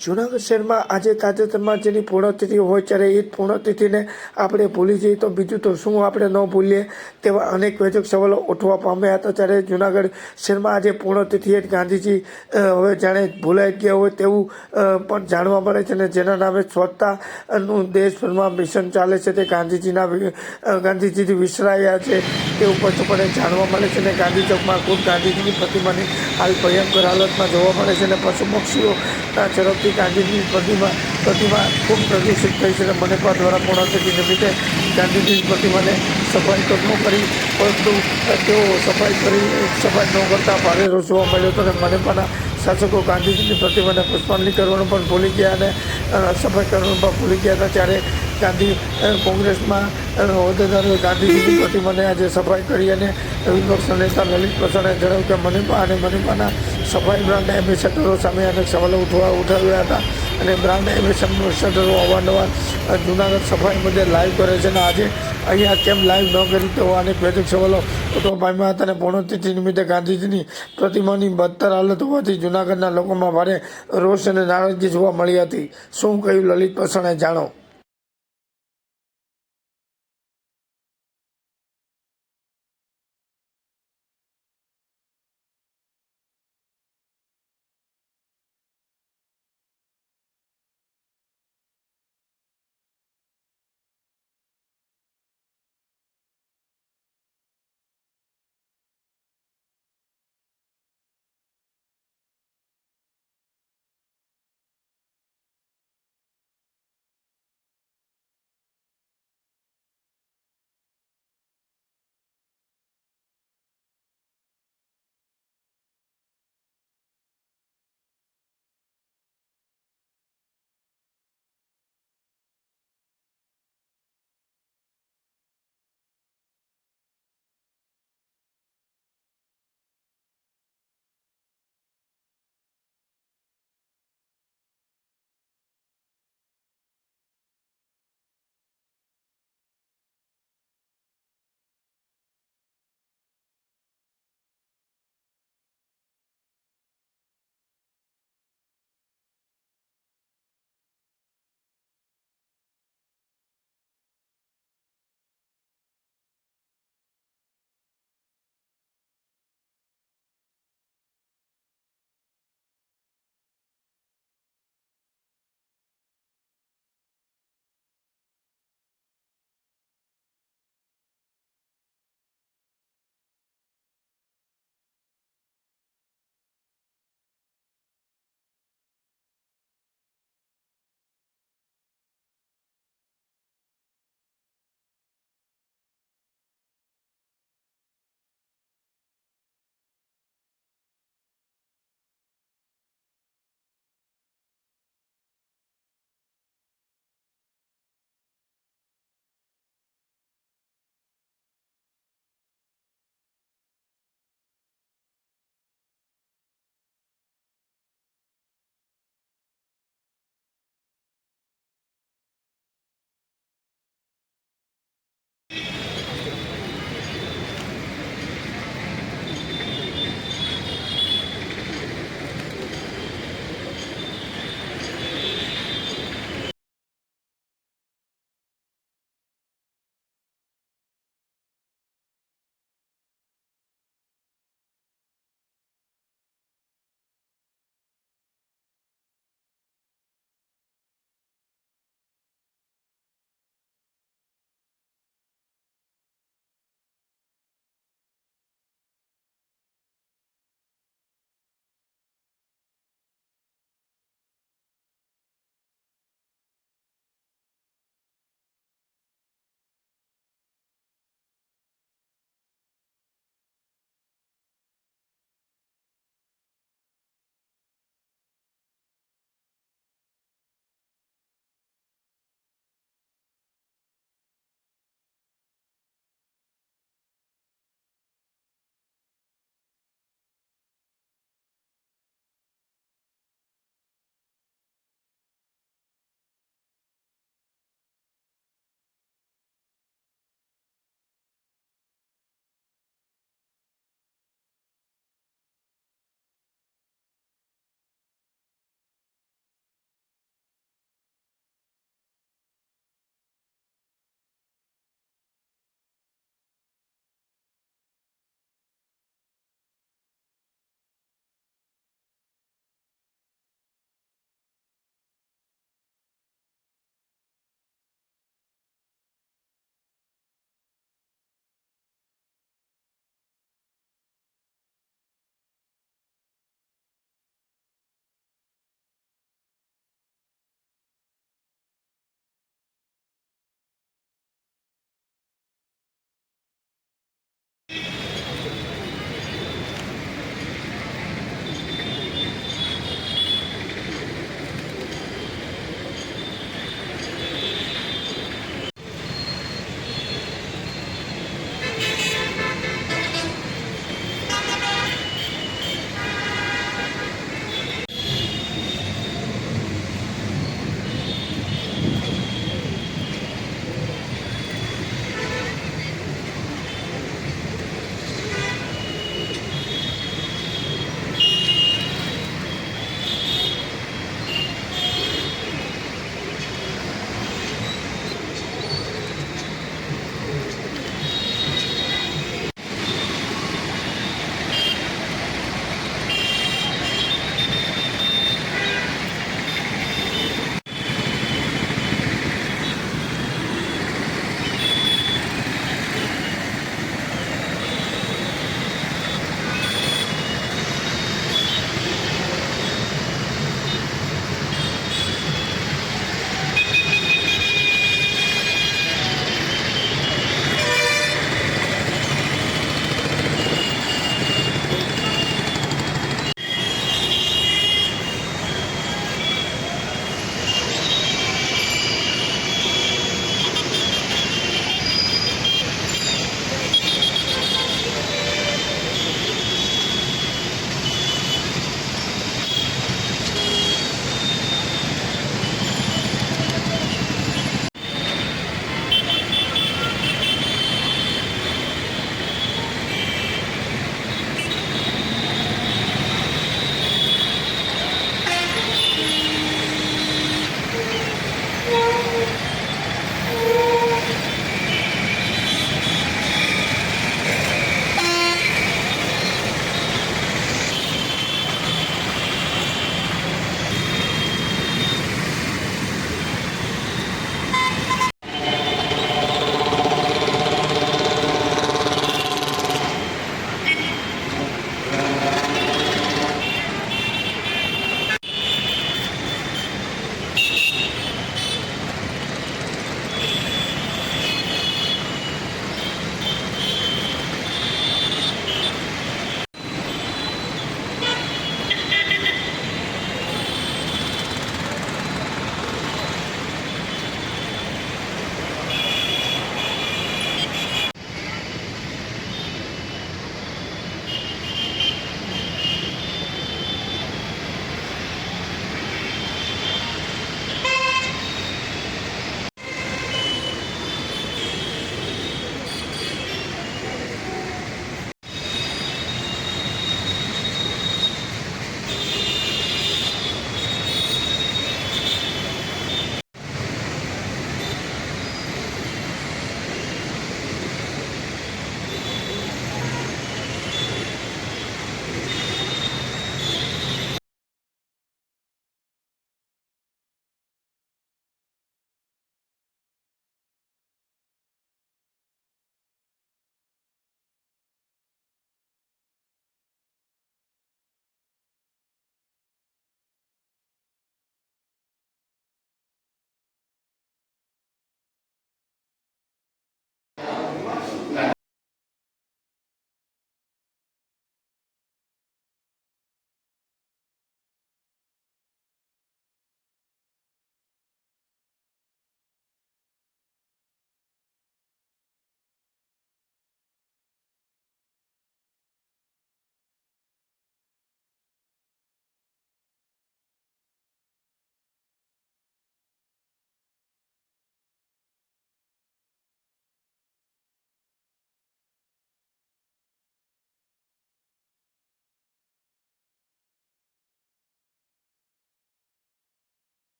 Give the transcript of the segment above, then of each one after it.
જૂનાગઢ શહેરમાં આજે તાજેતરમાં જેની પૂર્ણતિથિ હોય ત્યારે એ પૂર્ણતિથિને આપણે ભૂલી જઈએ તો બીજું તો શું આપણે ન ભૂલીએ તેવા અનેક વેધક સવાલો ઉઠવા પામ્યા હતા। ત્યારે જૂનાગઢ શહેરમાં આજે પૂર્ણતિથિએ ગાંધીજી હવે જાણે ભૂલાઈ ગયા હોય તેવું પણ જાણવા મળે છે અને જેના નામે સ્વચ્છતાનું દેશભરમાં મિશન ચાલે છે તે ગાંધીજીથી વિસરાયા છે તેવું સ્પષ્ટપણે જાણવા મળે છે અને ગાંધી ચોકમાં ખુદ ગાંધીજીની પ્રતિમાની હાલ ભયંકર હાલતમાં જોવા મળે છે અને પશુ પક્ષીઓના ઝડપથી ગાંધીજીની પ્રતિમા ખૂબ પ્રદૂષિત થઈ છે અને મનપા દ્વારા પૂર્ણતિથિ નિમિત્તે ગાંધીજીની પ્રતિમાને સફાઈ તો ન કરી પરંતુ તેઓ સફાઈ ન કરતા ભારે રોષ જોવા મળ્યો હતો અને મનપાના શાસકો ગાંધીજીની પ્રતિમાને પુષ્પાંજલિ કરવાનું પણ ભૂલી ગયા અને સફાઈ કરવાનું પણ ભૂલી ગયા હતા। ત્યારે કોંગ્રેસમાં હોદ્દેદારોએ ગાંધીજીની પ્રતિમાને આજે સફાઈ કરી અને વિપક્ષના નેતા લલિત પ્રસન્ને જણાવ્યું કે મનપા અને મનપાના સફાઈ બ્રાન્ડ એમ્બેસેડરો સામે અનેક સવાલો ઉઠાવ્યા હતા અને બ્રાન્ડ એમ્બેસેડરો અવારનવાર જૂનાગઢ સફાઈ મુદ્દે લાઈવ કરે છે અને આજે અહીંયા કેમ લાઈવ ન કરી તેવા અનેક વેધક સવાલો ઉઠવા પામ્યા હતા અને પૂર્ણતિથિ નિમિત્તે ગાંધીજીની પ્રતિમાની બદતર હાલત હોવાથી જૂનાગઢના લોકોમાં ભારે રોષ અને નારાજગી જોવા મળી હતી। શું કહ્યું લલિત પ્રસન્ને જાણો।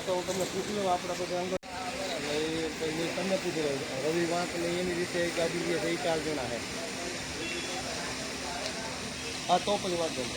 તો હું તમને પૂછી લઉં આપણા બધા અંગત તમને પૂછી લઉં રવિ વાંક ને એની રીતે ગાડી જે 4 જણા છે. હા તો પછી વાત દઉં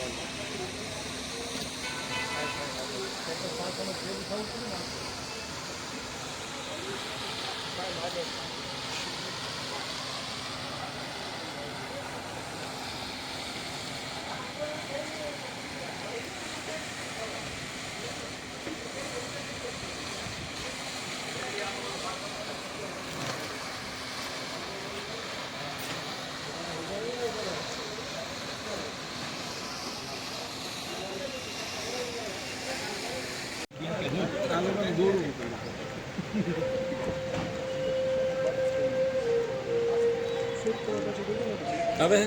હવે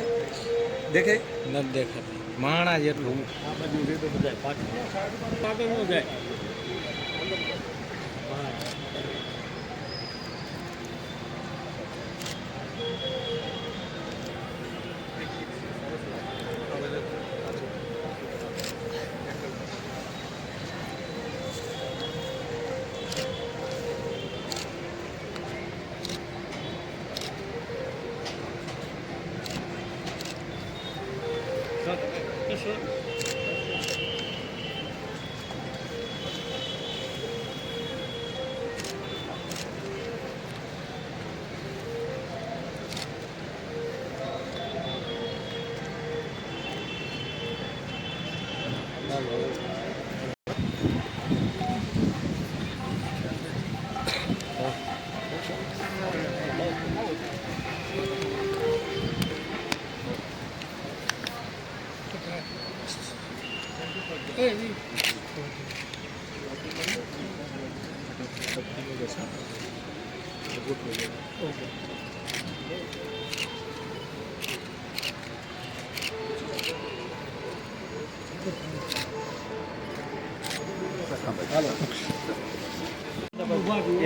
દેખે નથી દેખાતી માણા જેટલું પાછળ ન જાય.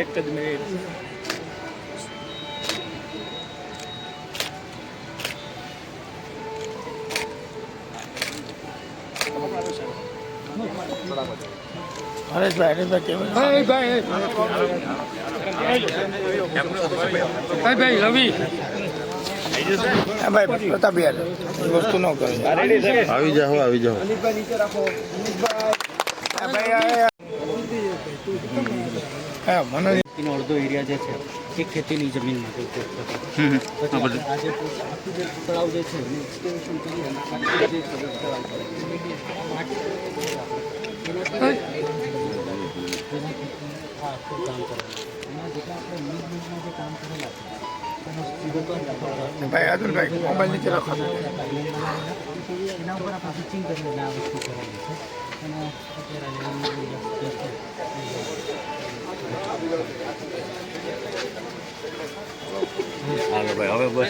એક જ મિનિટ હરેશભાઈ કેવું ભાઈ રવિ ભાઈ પ્રતાપ યાર વસ્તુ ન કરે આવી જાઓ મને અડધો એરિયા જે છે એ ખેતીની જમીનમાં આજે તળાવ જે છે એક્સટેન્શન કરી કામ કરે એના જેટલા આપણે મેનેજમેન્ટમાં જે કામ કરેલા ભાઈ અતુલભાઈ મોબાઈલ નીચે રાખો એના ઉપર આપણે પિચિંગ કરીને આ વસ્તુ કરેલી છે અને હાલો ભાઈ હવે બસ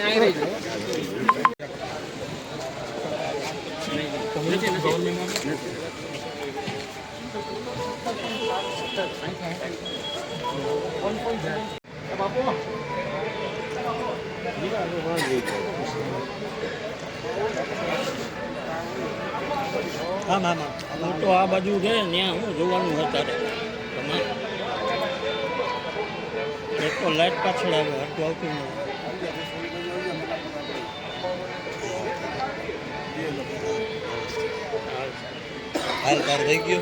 હા મામા તો આ બાજુ છે ત્યાં હું જોવાનું અત્યારે એક તો લાઈટ પાછળ આવે હટું આવતું નથી. હાલ તાર થઈ ગયો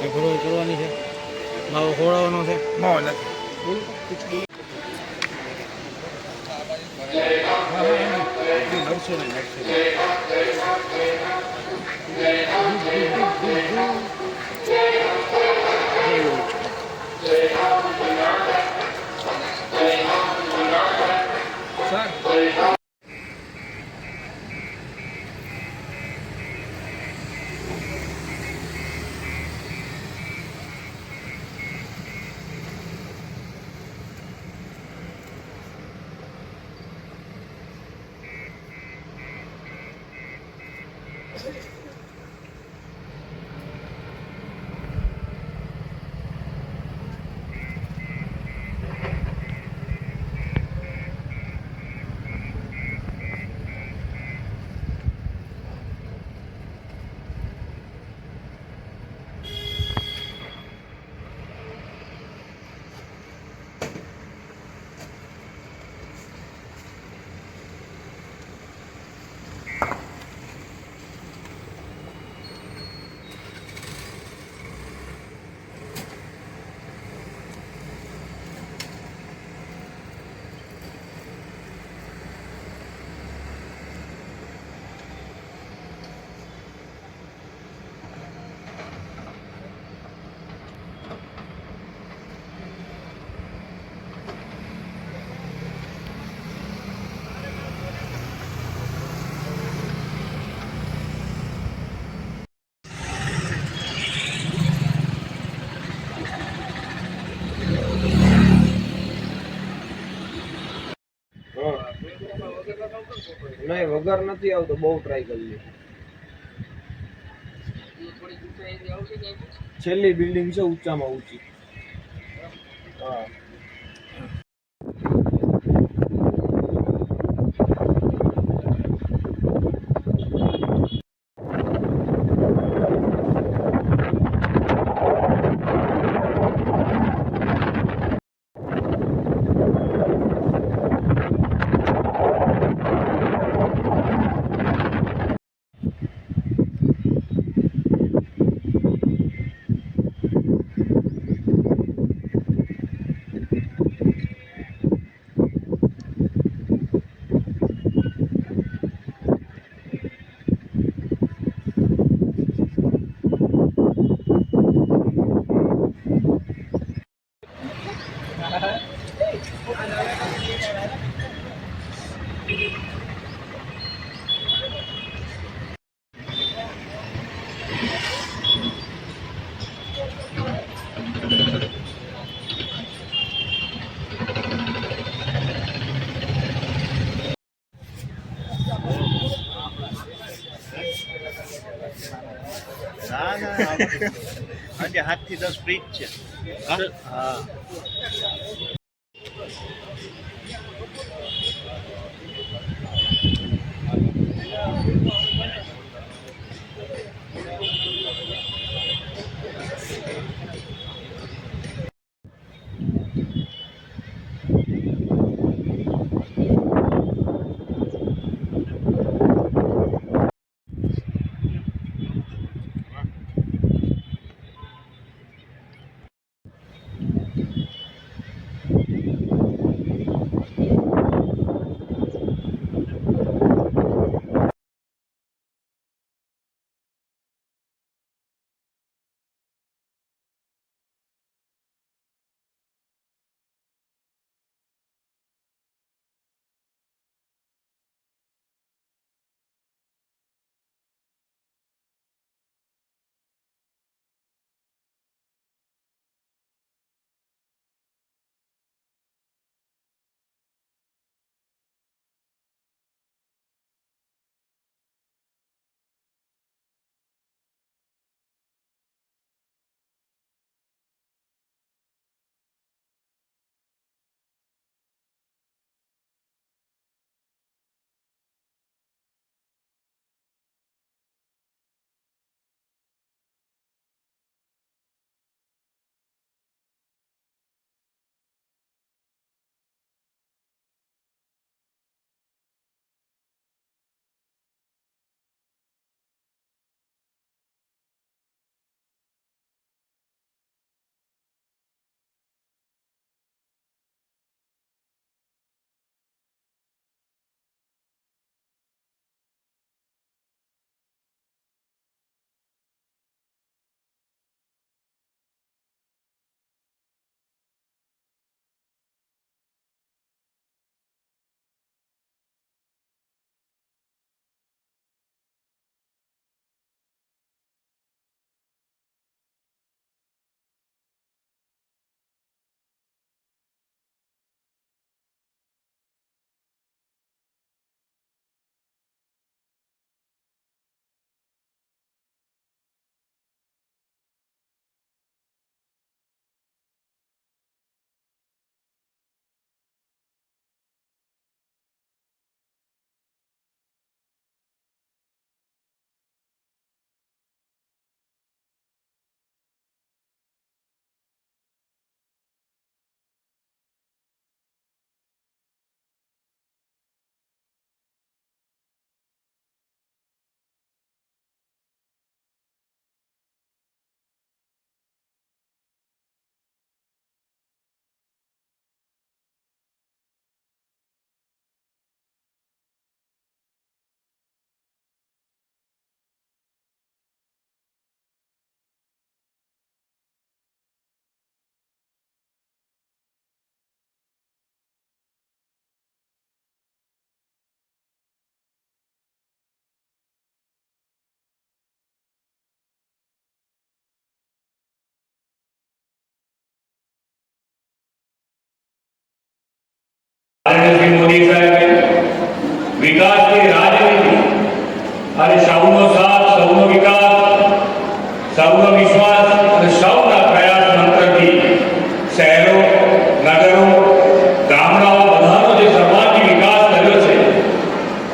ફરવા કરવાની છે માવો ખવડાવવાનો છે માવો નથી નહીં વગર નથી આવતો બહુ ટ્રાય કરી છેલ્લી બિલ્ડિંગ છે ઊંચામાં ઊંચી હા ના ના આજે 7 થી 10 ફ્રી જ છે હા મોદી સાહેબે વિકાસની રાજનીતિ અને સૌનો સાથ, સૌનો વિકાસ, સૌનો વિશ્વાસ અને સૌના પ્રયાસ મંત્રથી શહેરો, નગરો, ગામડાઓ બધાનો જે સર્વાંગી વિકાસ કર્યો છે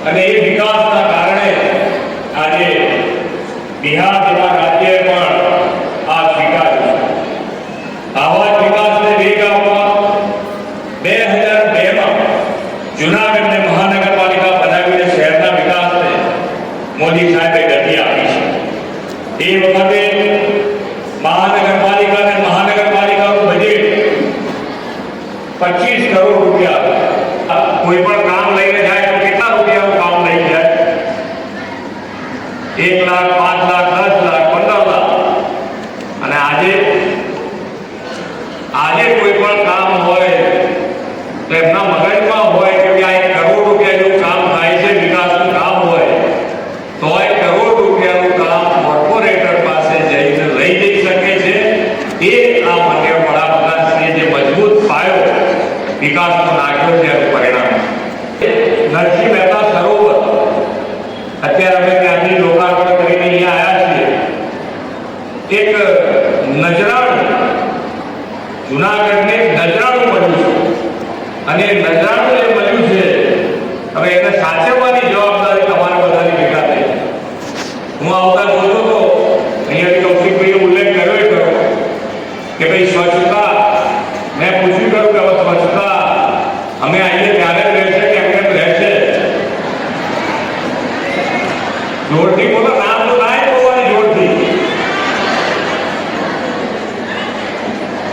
અને એ વિકાસના કારણે આજે બિહાર જેવા રાજ્યએ પણ આ સ્વીકાર્યું છે. આવા જ વિકાસને વેગ આપવા 2002માં જૂનાગઢને મહાનગરપાલિકા બનાવીને શહેરના વિકાસને મોદી સાહેબે ગતિ આપી છે. એ વખતે મહાનગરપાલિકાનું બજેટ 25 કરોડ રૂપિયા. કોઈ પણ કામ લઈને જાય તો કેટલા રૂપિયાનું કામ લઈ જાય? 1 લાખ, 5 લાખ, 10 લાખ, 15 લાખ. અને આજે કોઈ પણ કામ હોય તો એમના મગજમાં હોય કે આ 1 કરોડ રૂપિયા જેવું કામ થાય છે, વિકાસનું કામ હોય તો 1 કરોડ રૂપિયાનું કામ કોર્પોરેટર પાસે જઈને લઈ જઈ શકે છે. એ આ માન્ય વડાપ્રધાનશ્રીએ જે મજબૂત પાયો વિકાસનો નાખ્યો છે એનું પરિણામ. નરસિંહ મહેતા સરોવર અત્યારે અમે ત્યાંથી લોકાર્પણ કરીને અહીંયા આવ્યા છીએ. એક નજરાણું, જુનાગઢને નજરાણું મળ્યું છે અને નજરાણું જે મળ્યું છે હવે એને સાચવવાની જવાબદારી તમારા બધાની ભેગા થઈ. હું આવતા જોતો હતો અહીંયાથી કૌશિકભાઈએ ઉલ્લેખ કર્યો કે ભાઈ સ્વચ્છતા, મેં પૂછ્યું ખરું કે હવે સ્વચ્છતા અમે આવીએ ત્યારે જ રહેશે કે એમને રહેશે? જોરથી બોલો, નામ તો ના બોલવાની જોરથી.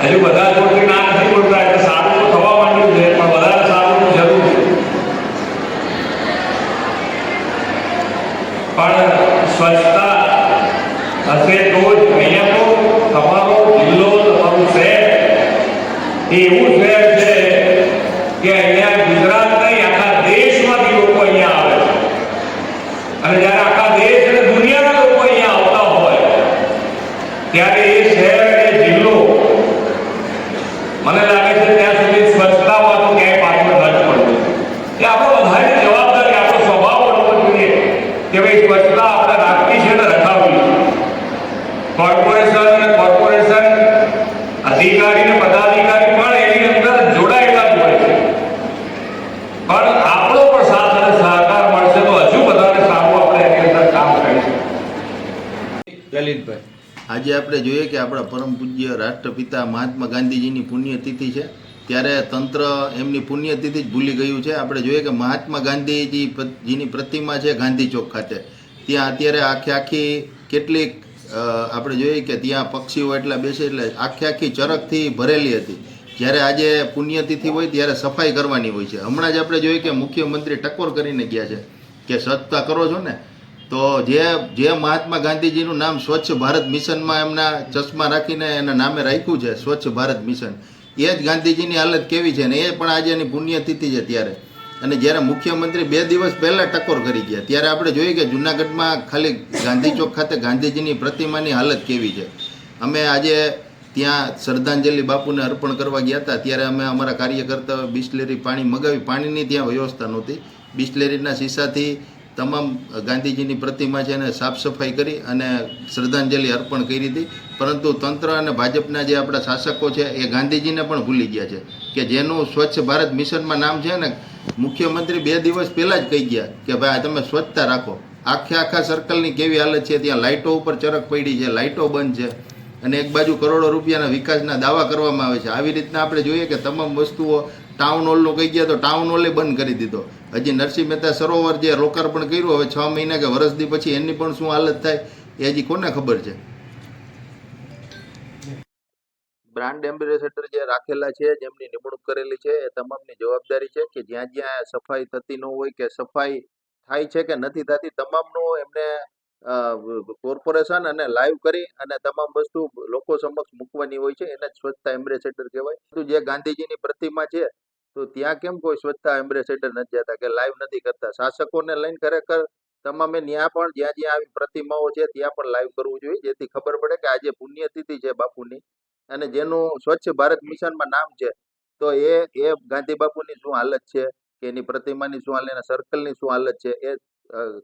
હજુ બધા જોરથી ના નથી બોલતા એટલે સારું તો થવા માંડ્યું છે, પણ વધારે સારું જરૂર છે. પણ સ્વચ્છતા હશે તો જ અહીંયા તો તમારો જિલ્લો, તમારું શહેર એવું શહેર છે કે અહીંયા ગુજરાત નહીં આખા દેશમાંથી લોકો અહીંયા આવે છે. અને જ્યારે આખા દેશ અને દુનિયાના લોકો અહીંયા આવતા હોય ત્યારે એ શહેર અને જિલ્લો મને લાગે છે ત્યાં સુધી સ્વચ્છતામાં તો ક્યાંય પાછળ ન જ પડતું. એ આપણો બધાની જવાબદારી, આપણો સ્વભાવ બનવો જોઈએ કે ભાઈ સ્વચ્છતા આપણે રાખવી છે અને રખાવવી છે. કોર્પોરેશન અધિકારી ને પદાધિકારી પણ એની અંદર જોડાયેલા જ હોય છે. પણ આપણો પણ સાથ અને સહકાર મળશે તો હજુ વધારે સારું આપણે એની અંદર કામ કરીશું. લલિતભાઈ, આજે આપણે જોઈએ કે આપણા પરમ પૂજ્ય રાષ્ટ્રપિતા મહાત્મા ગાંધીજીની પુણ્યતિથિ છે, ત્યારે તંત્ર એમની પુણ્યતિથિ જ ભૂલી ગયું છે. આપણે જોઈએ કે મહાત્મા ગાંધીજીની પ્રતિમા છે ગાંધી ચોક ખાતે, ત્યાં અત્યારે આખી કેટલીક આપણે જોઈએ કે ત્યાં પક્ષીઓ એટલા બેસે એટલે આખી ચરકથી ભરેલી હતી. જ્યારે આજે પુણ્યતિથિ હોય ત્યારે સફાઈ કરવાની હોય છે. હમણાં જ આપણે જોઈએ કે મુખ્યમંત્રી ટકોર કરીને ગયા છે કે સ્વચ્છતા કરો છો ને, તો જે મહાત્મા ગાંધીજીનું નામ સ્વચ્છ ભારત મિશનમાં એમના ચશ્મા રાખીને એના નામે રાખ્યું છે સ્વચ્છ ભારત મિશન, એ જ ગાંધીજીની હાલત કેવી છે ને એ પણ આજે એની પુણ્યતિથિ છે ત્યારે. અને જ્યારે મુખ્યમંત્રી 2 દિવસ પહેલાં ટકોર કરી ગયા ત્યારે આપણે જોઈએ કે જૂનાગઢમાં ખાલી ગાંધી ચોક ખાતે ગાંધીજીની પ્રતિમાની હાલત કેવી છે. અમે આજે ત્યાં શ્રદ્ધાંજલિ બાપુને અર્પણ કરવા ગયા હતા ત્યારે અમે અમારા કાર્યકર્તાઓ બિસ્લેરી પાણી મગાવી, પાણીની ત્યાં વ્યવસ્થા નહોતી. બિસ્લેરીના શીશાથી તમામ ગાંધીજીની પ્રતિમા છે એને સાફ સફાઈ કરી અને શ્રદ્ધાંજલિ અર્પણ કરી હતી. પરંતુ તંત્ર અને ભાજપના જે આપણા શાસકો છે એ ગાંધીજીને પણ ભૂલી ગયા છે કે જેનું સ્વચ્છ ભારત મિશનમાં નામ છે ને, મુખ્યમંત્રી 2 દિવસ પહેલાં જ કહી ગયા કે ભાઈ તમે સ્વચ્છતા રાખો. આખા સર્કલની કેવી હાલત છે, ત્યાં લાઇટો ઉપર ચરક પડી છે, લાઇટો બંધ છે અને એક બાજુ કરોડો રૂપિયાના વિકાસના દાવા કરવામાં આવે છે. આવી રીતના આપણે જોઈએ કે તમામ વસ્તુઓ ટાઉન હોલનું કહી ગયા તો ટાઉન હોલે બંધ કરી દીધો. હજી નરસિંહ મહેતા સરોવર જે લોકાર્પણ કર્યું હવે 6 મહિના કે વર્ષથી પછી એની પણ શું હાલત થાય એ હજી કોને ખબર છે. બ્રાન્ડ એમ્બેસેડર જે રાખેલા છે, જેમની નિમણૂક કરેલી છે, એ તમામની જવાબદારી છે કે જ્યાં જ્યાં સફાઈ થતી ન હોય કે સફાઈ થાય છે કે નથી થતી, તમામનું એમને કોર્પોરેશન અને લાઈવ કરી અને તમામ વસ્તુ લોકો સમક્ષ મૂકવાની હોય છે. એને જ સ્વચ્છતા એમ્બેસેડર કહેવાય. તો જે ગાંધીજીની પ્રતિમા છે તો ત્યાં કેમ કોઈ સ્વચ્છતા એમ્બેસેડર નથી જતા કે લાઈવ નથી કરતા? શાસકોને લઈને ખરેખર તમામે ત્યાં પણ જ્યાં જ્યાં આવી પ્રતિમાઓ છે ત્યાં પણ લાઈવ કરવું જોઈએ, જેથી ખબર પડે કે આજે પુણ્યતિથિ છે બાપુની અને જેનું સ્વચ્છ ભારત મિશનમાં નામ છે તો એ ગાંધી બાપુની શું હાલત છે કે એની પ્રતિમાની શું હાલત, એના સર્કલની શું હાલત છે, એ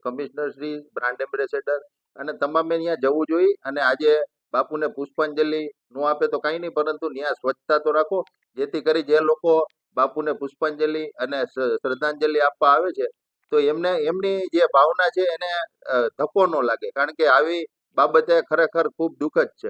કમિશનર શ્રી, બ્રાન્ડ એમ્બેસેડર અને તમામે ત્યાં જવું જોઈએ. અને આજે બાપુને પુષ્પાંજલિ ન આપે તો કાંઈ નહીં, પરંતુ ત્યાં સ્વચ્છતા તો રાખો, જેથી કરી જે લોકો બાપુને પુષ્પાંજલિ અને શ્રદ્ધાંજલિ આપવા આવે છે તો એમને એમની જે ભાવના છે એને ધક્કો ન લાગે, કારણ કે આવી બાબતે ખરેખર ખૂબ દુઃખદ છે.